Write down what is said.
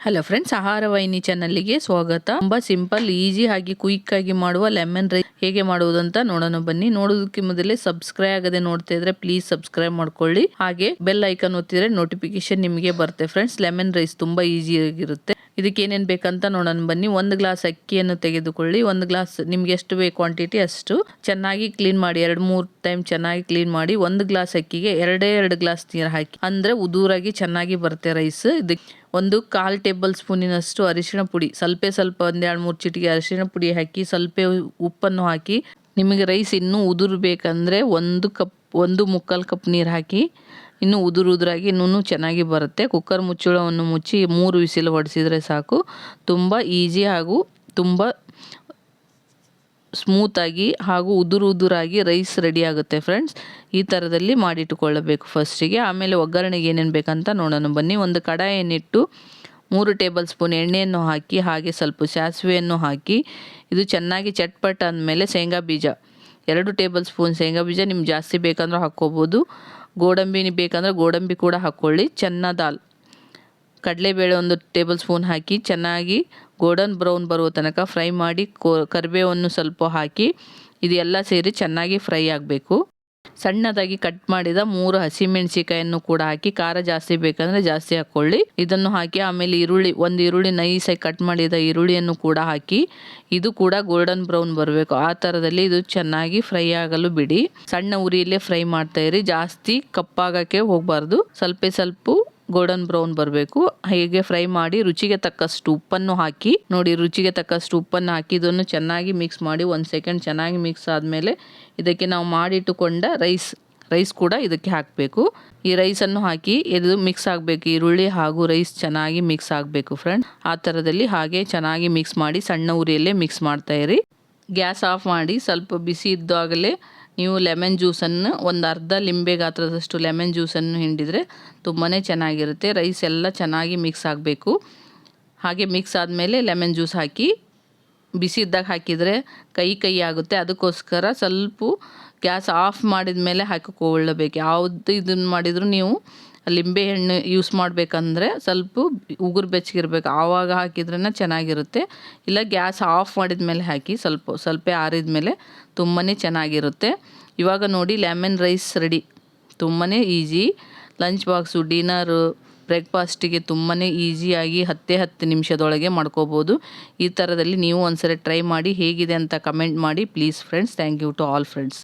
Hello friends, ಆಹಾರ ವಾಹಿನಿ ಚಾನಲ್ಗೆ ಸ್ವಾಗತ. ತುಂಬಾ ಸಿಂಪಲ್, ಈಸಿ ಆಗಿ ಕ್ವಿಕ್ ಆಗಿ ಮಾಡುವ ಲೆಮನ್ ರೈಸ್ ಹೇಗೆ ಮಾಡುವುದು ಅಂತ ನೋಡೋಣ ಬನ್ನಿ. ನೋಡೋದಕ್ಕೆ ಮೊದಲೇ ಸಬ್ಸ್ಕ್ರೈಬ್ ಆಗದೆ ನೋಡ್ತಾ ಇದ್ರೆ ಪ್ಲೀಸ್ ಸಬ್ಸ್ಕ್ರೈಬ್ ಮಾಡ್ಕೊಳ್ಳಿ. ಹಾಗೆ ಬೆಲ್ ಐಕಾನ್ ಒತ್ತಿದ್ರೆ ನೋಟಿಫಿಕೇಶನ್ ನಿಮಗೆ ಬರುತ್ತೆ. ಫ್ರೆಂಡ್ಸ್, ಲೆಮನ್ ರೈಸ್ ತುಂಬಾ ಈಸಿ ಆಗಿರುತ್ತೆ. ಇದಕ್ಕೆ ಏನೇನು ಬೇಕಂತ ನೋಡೋಣ ಬನ್ನಿ. 1 ಗ್ಲಾಸ್ ಅಕ್ಕಿಯನ್ನು ತೆಗೆದುಕೊಳ್ಳಿ. 1 ಗ್ಲಾಸ್ ನಿಮ್ಗೆ ಎಷ್ಟು ಬೇಕು ಕ್ವಾಂಟಿಟಿ ಅಷ್ಟು ಚೆನ್ನಾಗಿ ಕ್ಲೀನ್ ಮಾಡಿ, 2-3 ಟೈಮ್ ಚೆನ್ನಾಗಿ ಕ್ಲೀನ್ ಮಾಡಿ. 1 ಗ್ಲಾಸ್ ಅಕ್ಕಿಗೆ 2 ಗ್ಲಾಸ್ ನೀರು ಹಾಕಿ, ಅಂದ್ರೆ ಉದುರಾಗಿ ಚೆನ್ನಾಗಿ ಬರುತ್ತೆ ರೈಸ್. ಇದಕ್ಕೆ 1/4 ಟೇಬಲ್ ಸ್ಪೂನಿನಷ್ಟು ಅರಿಶಿಣ ಪುಡಿ, ಸ್ವಲ್ಪ 1-2-3 ಚಿಟಿಕೆ ಅರಿಶಿಣ ಪುಡಿ ಹಾಕಿ, ಸ್ವಲ್ಪ ಉಪ್ಪನ್ನು ಹಾಕಿ. ನಿಮಗೆ ರೈಸ್ ಇನ್ನೂ ಉದುರು ಬೇಕಂದರೆ 1 ಕಪ್ ನೀರು ಹಾಕಿ, ಇನ್ನೂ ಉದುರಾಗಿ ಇನ್ನೂ ಚೆನ್ನಾಗಿ ಬರುತ್ತೆ. ಕುಕ್ಕರ್ ಮುಚ್ಚಳವನ್ನು ಮುಚ್ಚಿ 3 ವಿಸಿಲ್ ಹೊಡೆಸಿದರೆ ಸಾಕು. ತುಂಬ ಈಸಿ ಹಾಗೂ ತುಂಬ ಸ್ಮೂತಾಗಿ ಹಾಗೂ ಉದುರಾಗಿ ರೈಸ್ ರೆಡಿ ಆಗುತ್ತೆ ಫ್ರೆಂಡ್ಸ್. ಈ ಥರದಲ್ಲಿ ಮಾಡಿಟ್ಟುಕೊಳ್ಳಬೇಕು ಫಸ್ಟಿಗೆ. ಆಮೇಲೆ ಒಗ್ಗರಣೆಗೆ ಏನೇನು ಬೇಕಂತ ನೋಡೋಣ ಬನ್ನಿ. ಒಂದು ಕಡಾಯಿಯನ್ನಿಟ್ಟು 3 ಟೇಬಲ್ ಸ್ಪೂನ್ ಎಣ್ಣೆಯನ್ನು ಹಾಕಿ, ಹಾಗೆ ಸ್ವಲ್ಪ ಸಾಸಿವೆಯನ್ನು ಹಾಕಿ, ಇದು ಚೆನ್ನಾಗಿ ಚಟ್ಪಟ ಅಂದಮೇಲೆ ಶೇಂಗಾ ಬೀಜ 2 ಟೇಬಲ್ ಸ್ಪೂನ್ ಶೇಂಗಾ ಬೀಜ, ನಿಮ್ಗೆ ಜಾಸ್ತಿ ಬೇಕಂದ್ರೆ ಹಾಕ್ಕೋಬೋದು. ಗೋಡಂಬಿ ಬೇಕಂದ್ರೆ ಗೋಡಂಬಿ ಕೂಡ ಹಾಕ್ಕೊಳ್ಳಿ. ಚೆನ್ನ ದಾಲ್ ಕಡಲೆಬೇಳೆ 1 ಟೇಬಲ್ ಸ್ಪೂನ್ ಹಾಕಿ ಚೆನ್ನಾಗಿ ಗೋಲ್ಡನ್ ಬ್ರೌನ್ ಬರುವ ತನಕ ಫ್ರೈ ಮಾಡಿ. ಕರಿಬೇವನ್ನು ಸ್ವಲ್ಪ ಹಾಕಿ, ಇದೆಲ್ಲ ಸೇರಿ ಚೆನ್ನಾಗಿ ಫ್ರೈ ಆಗಬೇಕು. ಸಣ್ಣದಾಗಿ ಕಟ್ ಮಾಡಿದ 3 ಹಸಿಮೆಣಸಿಕಾಯನ್ನು ಕೂಡ ಹಾಕಿ, ಖಾರ ಜಾಸ್ತಿ ಬೇಕಂದರೆ ಜಾಸ್ತಿ ಹಾಕ್ಕೊಳ್ಳಿ. ಇದನ್ನು ಹಾಕಿ ಆಮೇಲೆ ಒಂದು ಈರುಳ್ಳಿ ನೈಸಾಗಿ ಕಟ್ ಮಾಡಿದ ಈರುಳ್ಳಿಯನ್ನು ಕೂಡ ಹಾಕಿ, ಇದು ಕೂಡ ಗೋಲ್ಡನ್ ಬ್ರೌನ್ ಬರಬೇಕು. ಆ ಥರದಲ್ಲಿ ಇದು ಚೆನ್ನಾಗಿ ಫ್ರೈ ಆಗಲು ಬಿಡಿ. ಸಣ್ಣ ಉರಿಯಲ್ಲೇ ಫ್ರೈ ಮಾಡ್ತಾ ಇರಿ, ಜಾಸ್ತಿ ಕಪ್ಪಾಗಕ್ಕೆ ಹೋಗಬಾರ್ದು. ಸ್ವಲ್ಪ ಗೋಲ್ಡನ್ ಬ್ರೌನ್ ಬರಬೇಕು. ಹೀಗೆ ಫ್ರೈ ಮಾಡಿ ರುಚಿಗೆ ತಕ್ಕಷ್ಟು ಉಪ್ಪನ್ನು ಹಾಕಿ, ನೋಡಿ ರುಚಿಗೆ ತಕ್ಕಷ್ಟು ಉಪ್ಪನ್ನು ಹಾಕಿ ಇದನ್ನು ಚೆನ್ನಾಗಿ ಮಿಕ್ಸ್ ಮಾಡಿ. 1 ಸೆಕೆಂಡ್ ಚೆನ್ನಾಗಿ ಮಿಕ್ಸ್ ಆದಮೇಲೆ ಇದಕ್ಕೆ ನಾವು ಮಾಡಿಟ್ಟುಕೊಂಡ ರೈಸ್ ಕೂಡ ಇದಕ್ಕೆ ಹಾಕಬೇಕು. ಈ ರೈಸನ್ನು ಹಾಕಿ ಇದು ಮಿಕ್ಸ್ ಆಗಬೇಕು. ಈರುಳ್ಳಿ ಹಾಗೂ ರೈಸ್ ಚೆನ್ನಾಗಿ ಮಿಕ್ಸ್ ಆಗಬೇಕು ಫ್ರೆಂಡ್. ಆ ಥರದಲ್ಲಿ ಹಾಗೆ ಚೆನ್ನಾಗಿ ಮಿಕ್ಸ್ ಮಾಡಿ ಸಣ್ಣ ಉರಿಯಲ್ಲೇ ಮಿಕ್ಸ್ ಮಾಡ್ತಾ ಇರಿ. ಗ್ಯಾಸ್ ಆಫ್ ಮಾಡಿ ಸ್ವಲ್ಪ ಬಿಸಿ ಇದ್ದಾಗಲೇ ನೀವು ಲೆಮನ್ ಜ್ಯೂಸನ್ನು, ಒಂದು ಅರ್ಧ ಲಿಂಬೆ ಗಾತ್ರದಷ್ಟು ಲೆಮನ್ ಜ್ಯೂಸನ್ನು ಹಿಂಡಿದರೆ ತುಂಬಾ ಚೆನ್ನಾಗಿರುತ್ತೆ. ರೈಸ್ ಎಲ್ಲ ಚೆನ್ನಾಗಿ ಮಿಕ್ಸ್ ಆಗಬೇಕು. ಹಾಗೆ ಮಿಕ್ಸ್ ಆದಮೇಲೆ ಲೆಮನ್ ಜ್ಯೂಸ್ ಹಾಕಿ, ಬಿಸಿ ಇದ್ದಾಗ ಹಾಕಿದರೆ ಕೈ ಆಗುತ್ತೆ. ಅದಕ್ಕೋಸ್ಕರ ಸ್ವಲ್ಪ ಗ್ಯಾಸ್ ಆಫ್ ಮಾಡಿದ ಮೇಲೆ ಹಾಕಿಕೊಳ್ಳಬೇಕು. ಯಾವುದು ಇದನ್ನು ಮಾಡಿದರೂ ನೀವು ಲಿಂಬೆ ಹಣ್ಣು ಯೂಸ್ ಮಾಡಬೇಕಂದ್ರೆ ಸ್ವಲ್ಪ ಉಗುರು ಬೆಚ್ಚಗಿರ್ಬೇಕು, ಆವಾಗ ಹಾಕಿದ್ರೇ ಚೆನ್ನಾಗಿರುತ್ತೆ. ಇಲ್ಲ ಗ್ಯಾಸ್ ಆಫ್ ಮಾಡಿದ ಮೇಲೆ ಹಾಕಿ, ಸ್ವಲ್ಪ ಆರಿದ ಮೇಲೆ ತುಂಬಾ ಚೆನ್ನಾಗಿರುತ್ತೆ. ಇವಾಗ ನೋಡಿ ಲೆಮನ್ ರೈಸ್ ರೆಡಿ. ತುಂಬಾ ಈಸಿ. ಲಂಚ್ ಬಾಕ್ಸು, ಡಿನ್ನರು, ಬ್ರೇಕ್ಫಾಸ್ಟಿಗೆ ತುಂಬಾ ಈಸಿಯಾಗಿ 10 ನಿಮಿಷದೊಳಗೆ ಮಾಡ್ಕೋಬೋದು. ಈ ಥರದಲ್ಲಿ ನೀವು ಒಂದ್ಸರಿ ಟ್ರೈ ಮಾಡಿ, ಹೇಗಿದೆ ಅಂತ ಕಮೆಂಟ್ ಮಾಡಿ please friends. Thank you to all friends.